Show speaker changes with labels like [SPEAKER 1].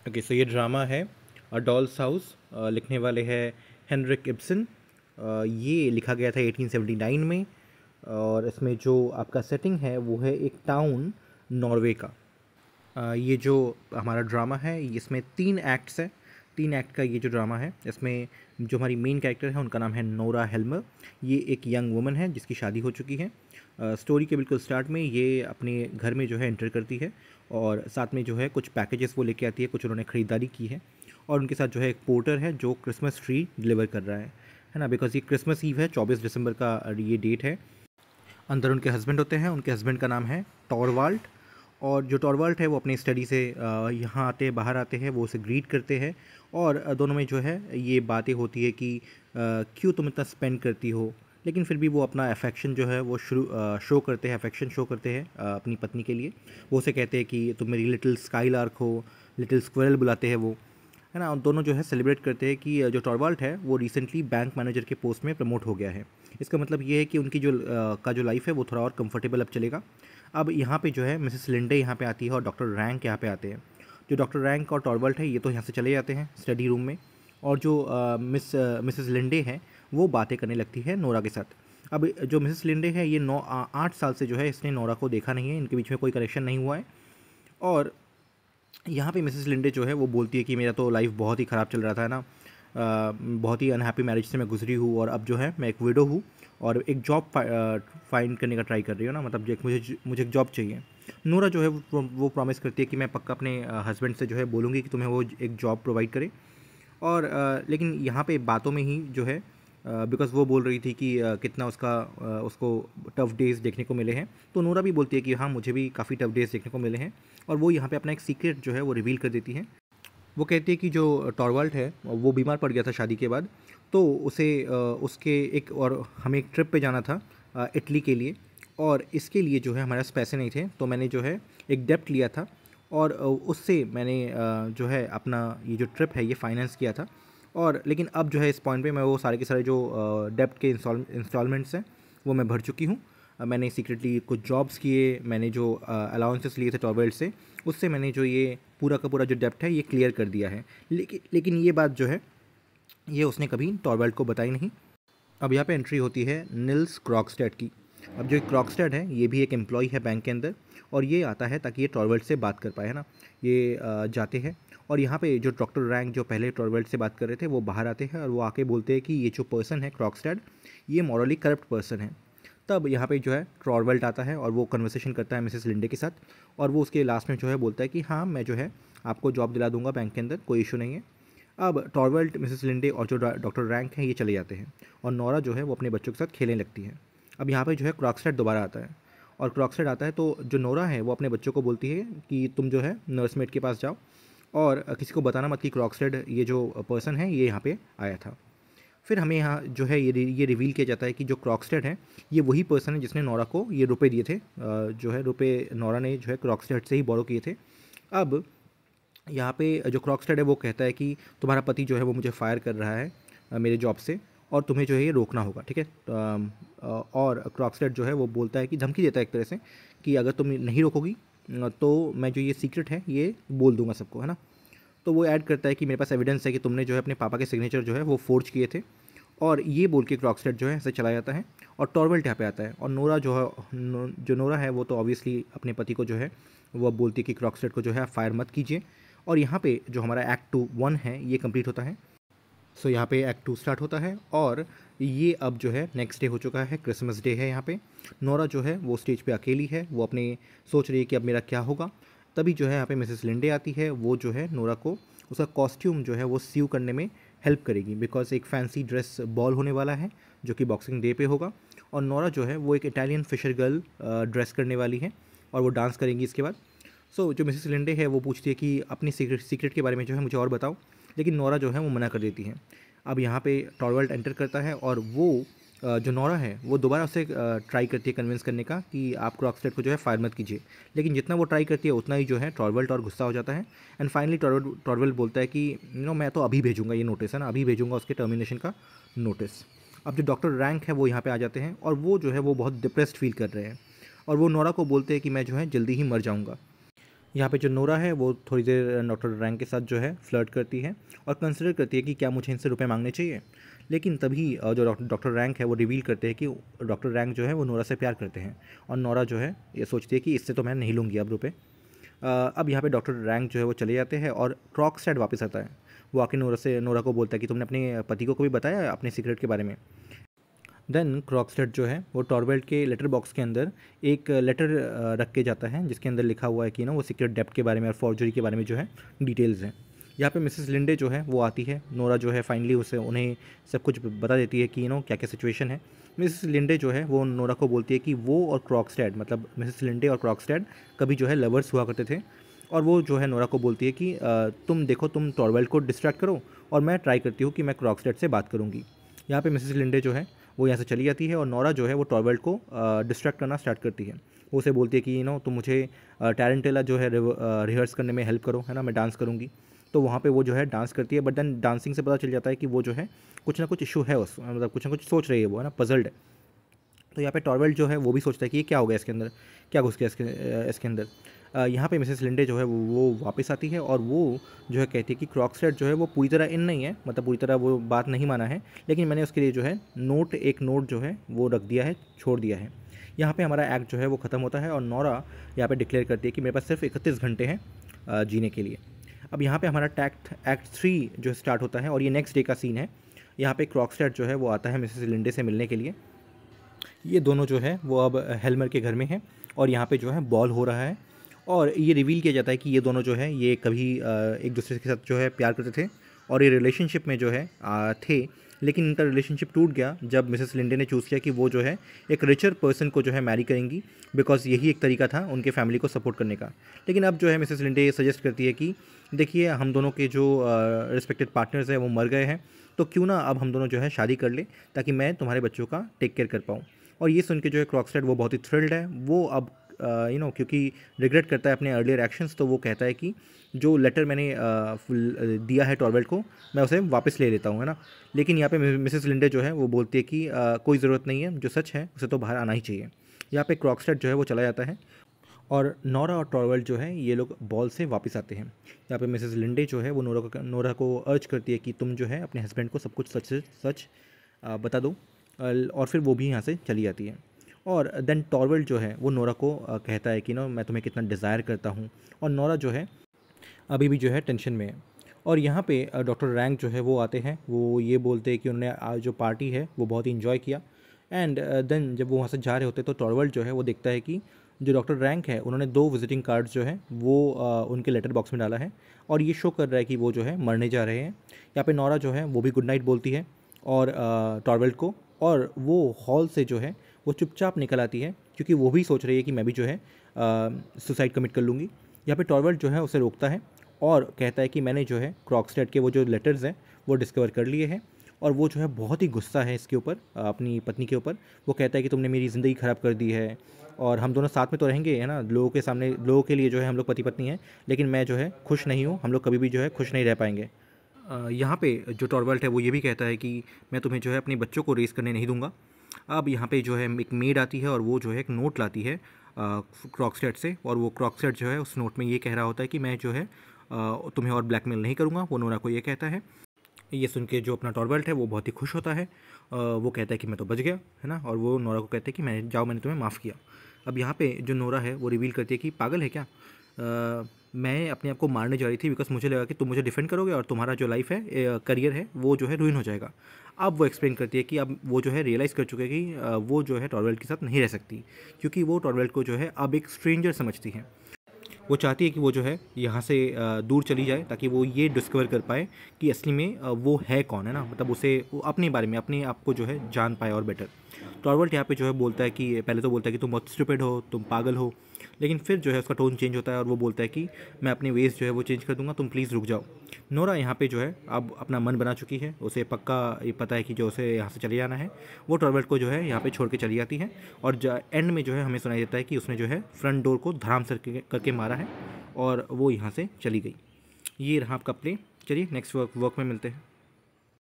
[SPEAKER 1] Okay, सो ये drama है अ dolls house. लिखने वाले हैं हेनरिक इब्सन। ये लिखा गया था 1879 में। और इसमें जो आपका सेटिंग है वो है एक टाउन नॉर्वे का। ये जो हमारा ड्रामा है इसमें 3 एक्ट्स हैं। 3 एक्ट का ये जो ड्रामा है इसमें जो हमारी मेन कैरेक्टर है उनका नाम है नोरा हेल्मर। ये एक यंग वुमन है जिसकी शादी हो चुकी है। स्टोरी के बिल्कुल स्टार्ट में ये अपने घर में जो है एंटर करती है और साथ में जो है कुछ पैकेजेस वो लेके आती है, कुछ उन्होंने ख़रीदारी की है। और उनके साथ जो है एक पोर्टर है जो क्रिसमस ट्री डिलीवर कर रहा है ना, बिकॉज ये क्रिसमस ईव है, 24 दिसंबर का ये डेट है। अंदर उनके हस्बैंड होते हैं, उनके हस्बैंड का नाम है टॉरवाल्ट। और जो टॉरवाल्ट है वो अपनी स्टडी से यहाँ आते हैं, बाहर आते हैं, वो उसे ग्रीट करते हैं। और दोनों में जो है ये बातें होती है कि क्यों तुम इतना स्पेंड करती हो। लेकिन फिर भी वो अपना अफेक्शन जो है वो शो करते हैं, अफेक्शन शो करते हैं अपनी पत्नी के लिए। वो उसे कहते हैं कि तुम मेरी लिटिल स्काई लार्क हो, लिटिल स्क्वेरल बुलाते हैं वो, है ना। और दोनों जो है सेलिब्रेट करते हैं कि जो टॉरवाल्ट है वो रिसेंटली बैंक मैनेजर के पोस्ट में प्रमोट हो गया है। इसका मतलब ये है कि उनकी जो लाइफ है वो थोड़ा और कंफर्टेबल अब चलेगा। अब यहाँ पे जो है मिसेस लिंडे यहाँ पे आती है और डॉक्टर रैंक यहाँ पे आते हैं। जो डॉक्टर रैंक और टॉरवाल्ट है ये तो यहाँ से चले जाते हैं स्टडी रूम में। और जो मिसेस लिंडे है वो बातें करने लगती है नोरा के साथ। अब जो मिसेस लिंडे है ये 8 साल से जो है इसने नोरा को देखा नहीं है, इनके बीच में कोई कनेक्शन नहीं हुआ है। और यहाँ पे मिसेस लिंडे जो है वो बोलती है कि मेरा तो लाइफ बहुत ही ख़राब चल रहा था, है ना। बहुत ही अनहैप्पी मैरिज से मैं गुजरी हूँ और अब जो है मैं एक विडो हूँ और एक जॉब फाइंड करने का ट्राई कर रही हूँ ना, मतलब जो मुझे एक जॉब चाहिए। नूरा जो है वो प्रॉमिस करती है कि मैं पक्का अपने हस्बैंड से जो है बोलूँगी कि तुम्हें वो एक जॉब प्रोवाइड करे। और लेकिन यहाँ पे बातों में ही जो है, बिकॉज़ वो बोल रही थी कि कितना उसको टफ़ डेज़ देखने को मिले हैं, तो नूरा भी बोलती है कि हाँ मुझे भी काफ़ी टफ़ डेज़ देखने को मिले हैं। और वो यहाँ पे अपना एक सीक्रेट जो है वो रिवील कर देती हैं। वो कहती है कि जो टॉरवाल्ट है वो बीमार पड़ गया था शादी के बाद, तो उसे उसके एक और हमें एक ट्रिप पे जाना था इटली के लिए। और इसके लिए जो है हमारे पास पैसे नहीं थे, तो मैंने जो है एक डेप्ट लिया था और उससे मैंने जो है अपना ये जो ट्रिप है ये फाइनेंस किया था। और लेकिन अब जो है इस पॉइंट पे मैं वो सारे के सारे जो डेप्ट के इंस्टॉलमेंट्स हैं वो मैं भर चुकी हूँ। मैंने सीक्रेटली कुछ जॉब्स किए, मैंने जो अलाउंसेस लिए थे टॉरवेल्ट से, उससे मैंने जो ये पूरा का पूरा जो डेप्ट है ये क्लियर कर दिया है। लेकिन ये बात जो है ये उसने कभी टॉरवेल्ट को बताई नहीं। अब यहाँ पे एंट्री होती है निल्स क्रॉक्सटेड की। अब जो क्रॉक्सटेड है ये भी एक एम्प्लॉय है बैंक के अंदर, और ये आता है ताकि ये टॉरवेल्ट से बात कर पाए, है ना। ये जाते हैं और यहाँ पे जो डॉक्टर रैंक जो पहले टॉरवेल्ट से बात कर रहे थे वो बाहर आते हैं और वो आके बोलते हैं कि ये जो पर्सन है क्रॉक्सटेड ये मॉरली करप्ट पर्सन है। तब यहाँ पे जो है टॉरवेल्ट आता है और वो कन्वर्सेशन करता है मिसेस लिंडे के साथ। और वो उसके लास्ट में जो है बोलता है कि हाँ मैं जो है आपको जॉब दिला दूंगा बैंक के अंदर, कोई इशू नहीं है। अब टॉरवेल्ट, मिसेस लिंडे और जो डॉक्टर रैंक हैं ये चले जाते हैं और नोरा जो है वो अपने बच्चों के साथ खेलने लगती है। अब यहाँ पे जो है क्रॉक्सटेड दोबारा आता है और क्रॉक्सटेड आता है तो जो नोरा है वो अपने बच्चों को बोलती है कि तुम जो है नर्समेट के पास जाओ और किसी को बताना मत कि क्रॉक्सटेड ये जो पर्सन है ये यहाँ पे आया था। फिर हमें यहाँ जो है ये रिवील किया जाता है कि जो क्रॉक्सटेड है ये वही पर्सन है जिसने नोरा को ये रुपए दिए थे। जो है रुपए नोरा ने जो है क्रॉक्सटेड से ही बोरो किए थे। अब यहाँ पे जो क्रॉक्सटेड है वो कहता है कि तुम्हारा पति जो है वो मुझे फायर कर रहा है मेरे जॉब से, और तुम्हें जो है ये रोकना होगा, ठीक है। और क्रॉक्सटेड जो है वो बोलता है कि धमकी देता है एक तरह से कि अगर तुम नहीं रोकोगी तो मैं जो ये सीक्रेट है ये बोल दूंगा सबको, है ना। तो वो ऐड करता है कि मेरे पास एविडेंस है कि तुमने जो है अपने पापा के सिग्नेचर जो है वो फोर्ज किए थे। और ये बोल के क्रॉक्सटेड जो है ऐसे चला जाता है और टॉरवेल्ट यहाँ पे आता है। और नोरा जो है जो नोरा है वो तो ऑब्वियसली अपने पति को जो है वो अब बोलती है कि क्रॉक्सटेड को जो है आप फायर मत कीजिए। और यहाँ पे जो हमारा एक्ट 1 है ये कंप्लीट होता है। सो यहाँ पे एक्ट 2 स्टार्ट होता है और ये अब जो है नेक्स्ट डे हो चुका है, क्रिसमस डे है। यहाँ पे नोरा जो है वो स्टेज पे अकेली है, वो अपने सोच रही है कि अब मेरा क्या होगा। तभी जो है यहाँ पे मिसेस लिंडे आती है, वो जो है नोरा को उसका कॉस्ट्यूम जो है वो सीव करने में हेल्प करेगी, बिकॉज एक फैंसी ड्रेस बॉल होने वाला है जो कि बॉक्सिंग डे पे होगा। और नोरा जो है वो एक इटालियन फिशर गर्ल ड्रेस करने वाली है और वो डांस करेंगी इसके बाद। सो जो मिसेस लिंडे है वो पूछती है कि अपनी सीक्रेट के बारे में जो है मुझे और बताओ, लेकिन नोरा जो है वो मना कर देती है। अब यहाँ पे टॉरवेल्ट एंटर करता है और वो जो नोरा है वो दोबारा उसे ट्राई करती है कन्विंस करने का कि आप क्रॉक्सटेड को जो है फायर मत कीजिए। लेकिन जितना वो ट्राई करती है उतना ही जो है टॉरवेल्ट और गुस्सा हो जाता है। एंड फाइनली टॉरवेल्ट बोलता है कि मैं तो अभी भेजूंगा ये नोटिस, है ना, अभी भेजूंगा उसके टर्मिनेशन का नोटिस। अब जो डॉक्टर रैंक है वो यहाँ पे आ जाते हैं और वो जो है वो बहुत डिप्रेस्ड फील कर रहे हैं और वो नोरा को बोलते हैं कि मैं जो है जल्दी ही मर जाऊँगा। यहाँ पे जो नोरा है वो थोड़ी देर डॉक्टर रैंक के साथ जो है फ्लर्ट करती है और कंसिडर करती है कि क्या मुझे इनसे रुपए मांगने चाहिए। लेकिन तभी जो डॉक्टर रैंक है वो रिवील करते हैं कि डॉक्टर रैंक जो है वो नोरा से प्यार करते हैं और नोरा जो है ये सोचती है कि इससे तो मैं नहीं लूँगी अब रुपए। अब यहाँ पे डॉक्टर रैंक जो है वो चले जाते हैं और क्रॉक्सटेड वापस आता है। वो आके नोरा को बोलता है कि तुमने अपने पति को कभी बताया अपने सीक्रेट के बारे में। देन क्रॉक्सटेड जो है वो टॉरवेल्ट के लेटर बॉक्स के अंदर एक लेटर रख के जाता है जिसके अंदर लिखा हुआ है कि वो सीक्रेट डेप्ट के बारे में और फॉर्जरी के बारे में जो है डिटेल्स हैं। यहाँ पे मिसेस लिंडे जो है वो आती है। नोरा जो है फाइनली उन्हें सब कुछ बता देती है कि क्या क्या सिचुएशन है। मिसेस लिंडे जो है वो नोरा को बोलती है कि वो और क्रॉक्सटेड मतलब मिसेस लिंडे और क्रॉक्सटेड कभी जो है लवर्स हुआ करते थे। और वो जो है नोरा को बोलती है कि तुम देखो तुम टॉरवेल्ट को डिस्ट्रैक्ट करो और मैं ट्राई करती हूँ कि मैं क्रॉक्सटेड से बात करूँगी। यहाँ पे मिसेस लिंडे जो है वो यहाँ से चली जाती है और नोरा जो है वो टॉरवेल्ट को डिस्ट्रैक्ट करना स्टार्ट करती है। वो उसे बोलती है कि तुम मुझे टैरेंटेला जो है रिहर्स करने में हेल्प करो, है ना, मैं डांस करूँगी। तो वहाँ पे वो जो है डांस करती है, बट देन डांसिंग से पता चल जाता है कि वो जो है कुछ ना कुछ इशू है उस मतलब कुछ ना कुछ सोच रही है वो, है ना, पजल्ड है। तो यहाँ पे टॉरवेल्ट जो है वो भी सोचता है कि ये क्या हो गया इसके अंदर, क्या घुस गया इसके अंदर। यहाँ पे मिसेस लिंडे जो है वो वापस आती है और वो जो है कहती है कि क्रॉक्सटेड जो है वो पूरी तरह इन नहीं है, मतलब पूरी तरह वो बात नहीं माना है, लेकिन मैंने उसके लिए जो है एक नोट जो है वो रख दिया है, छोड़ दिया है। यहाँ पे हमारा एक्ट जो है वो ख़त्म होता है और नोरा यहाँ पे डिक्लेयर करती है कि मेरे पास सिर्फ 31 घंटे हैं जीने के लिए। अब यहाँ पे हमारा एक्ट 3 जो स्टार्ट होता है और ये नेक्स्ट डे का सीन है। यहाँ पे क्रॉक्सटेड जो है वो आता है मिसेस लिंडे से मिलने के लिए। ये दोनों जो है वो अब हेल्मर के घर में हैं और यहाँ पे जो है बॉल हो रहा है और ये रिवील किया जाता है कि ये दोनों जो है ये कभी एक दूसरे के साथ जो है प्यार करते थे और ये रिलेशनशिप में जो है थे, लेकिन इनका रिलेशनशिप टूट गया जब मिसेस लिंडे ने चूज़ किया कि वो जो है एक रिचर पर्सन को जो है मैरी करेंगी, बिकॉज यही एक तरीका था उनके फैमिली को सपोर्ट करने का। लेकिन अब जो है मिसेस लिंडे ये सजेस्ट करती है कि देखिए हम दोनों के जो रिस्पेक्टेड पार्टनर्स हैं वो मर गए हैं, तो क्यों ना अब हम दोनों जो है शादी कर ले ताकि मैं तुम्हारे बच्चों का टेक केयर कर पाऊँ। और ये सुन के जो है क्रॉक्सटेड वो बहुत ही थ्रिल्ड है। वो अब क्योंकि रिग्रेट करता है अपने अर्लियर एक्शंस, तो वो कहता है कि जो लेटर मैंने दिया है टॉरवेल्ट को मैं उसे वापस ले लेता हूँ, है ना। लेकिन यहाँ पे मिसेस लिंडे जो है वो बोलती है कि कोई ज़रूरत नहीं है, जो सच है उसे तो बाहर आना ही चाहिए। यहाँ पे क्रॉक्सटेड जो है वो चला जाता है और नोरा और टॉरवेल्ट जो है ये लोग बॉल से वापस आते हैं। यहाँ पे मिसेस लिंडे जो है वो नोरा को अर्ज करती है कि तुम जो है अपने हस्बैंड को सब कुछ सच बता दो और फिर वो भी यहाँ से चली जाती है। और देन टॉरवेल्ट जो है वो नोरा को कहता है कि मैं तुम्हें कितना डिज़ायर करता हूँ, और नोरा जो है अभी भी जो है टेंशन में है। और यहाँ पे डॉक्टर रैंक जो है वो आते हैं, वो ये बोलते हैं कि उन्होंने आज जो पार्टी है वो बहुत ही इन्जॉय किया। एंड देन जब वो वहाँ से जा रहे होते तो टॉरवेल्ट जो है वो देखता है कि जो डॉक्टर रैंक है उन्होंने 2 विजिटिंग कार्ड्स जो है वो उनके लेटर बॉक्स में डाला है और ये शो कर रहा है कि वो जो है मरने जा रहे हैं। यहाँ पे नोरा जो है वो भी गुड नाइट बोलती है और टॉरवेल्ट को, और वो हॉल से जो है वो चुपचाप निकल आती है क्योंकि वो भी सोच रही है कि मैं भी जो है सुसाइड कमिट कर लूँगी। यहाँ पे टॉरवेल्ट जो है उसे रोकता है और कहता है कि मैंने जो है क्रॉक्सटेड के वो जो लेटर्स हैं वो डिस्कवर कर लिए हैं, और वो जो है बहुत ही गुस्सा है इसके ऊपर, अपनी पत्नी के ऊपर। वो कहता है कि तुमने मेरी ज़िंदगी ख़राब कर दी है और हम दोनों साथ में तो रहेंगे, है ना, लोगों के सामने, लोगों के लिए जो है हम लोग पति पत्नी हैं, लेकिन मैं जो है खुश नहीं हूँ, हम लोग कभी भी जो है खुश नहीं रह पाएंगे। यहाँ पे जो टॉरवेल्ट है वो ये भी कहता है कि मैं तुम्हें जो है अपने बच्चों को रेस करने नहीं दूंगा। अब यहाँ पे जो है एक मेड आती है और वो जो है एक नोट लाती है क्रॉक्सटेड से, और वो क्रॉक्सटेड जो है उस नोट में ये कह रहा होता है कि मैं जो है तुम्हें और ब्लैकमेल नहीं करूँगा। वो नोरा को ये कहता है। ये सुन के जो अपना टॉरवेल्ट है वो बहुत ही खुश होता है। वो कहता है कि मैं तो बच गया, है ना, और वो नोरा को कहते हैं कि मैंने तुम्हें माफ़ किया। अब यहाँ पे जो नोरा है वो रिवील करती है कि पागल है क्या, मैं अपने आप को मारने जा रही थी बिकॉज मुझे लगा कि तुम मुझे डिफेंड करोगे और तुम्हारा जो लाइफ है, करियर है, वो जो है रुइन हो जाएगा। अब वो एक्सप्लेन करती है कि अब वो जो है रियलाइज़ कर चुके हैं कि वो जो है टॉरवेल्ट के साथ नहीं रह सकती, क्योंकि वो टॉरवेल्ट को जो है अब एक स्ट्रेंजर समझती है। वो चाहती है कि वो जो है यहाँ से दूर चली जाए ताकि वो ये डिस्कवर कर पाए कि असली में वो है कौन, है ना, मतलब उसे वो अपने बारे में, अपने आप को जो है जान पाए और बेटर। टॉरवेल्ट यहाँ पे जो है बोलता है कि पहले तो बोलता है कि तुम बहुत स्टूपिड हो, तुम पागल हो, लेकिन फिर जो है उसका टोन चेंज होता है और वो बोलता है कि मैं अपने वेज जो है वो चेंज कर दूंगा, तुम प्लीज़ रुक जाओ। नोरा यहाँ पे जो है अब अपना मन बना चुकी है, उसे पक्का ये पता है कि जो उसे यहाँ से चले जाना है। वो टॉरवेल्ट को जो है यहाँ पे छोड़ के चली जाती है और एंड में जो है हमें सुनाई देता है कि उसने जो है फ्रंट डोर को धड़ाम से करके मारा है और वो यहाँ से चली गई। ये रहा आपका प्ले। चलिए नेक्स्ट वर्क में मिलते हैं।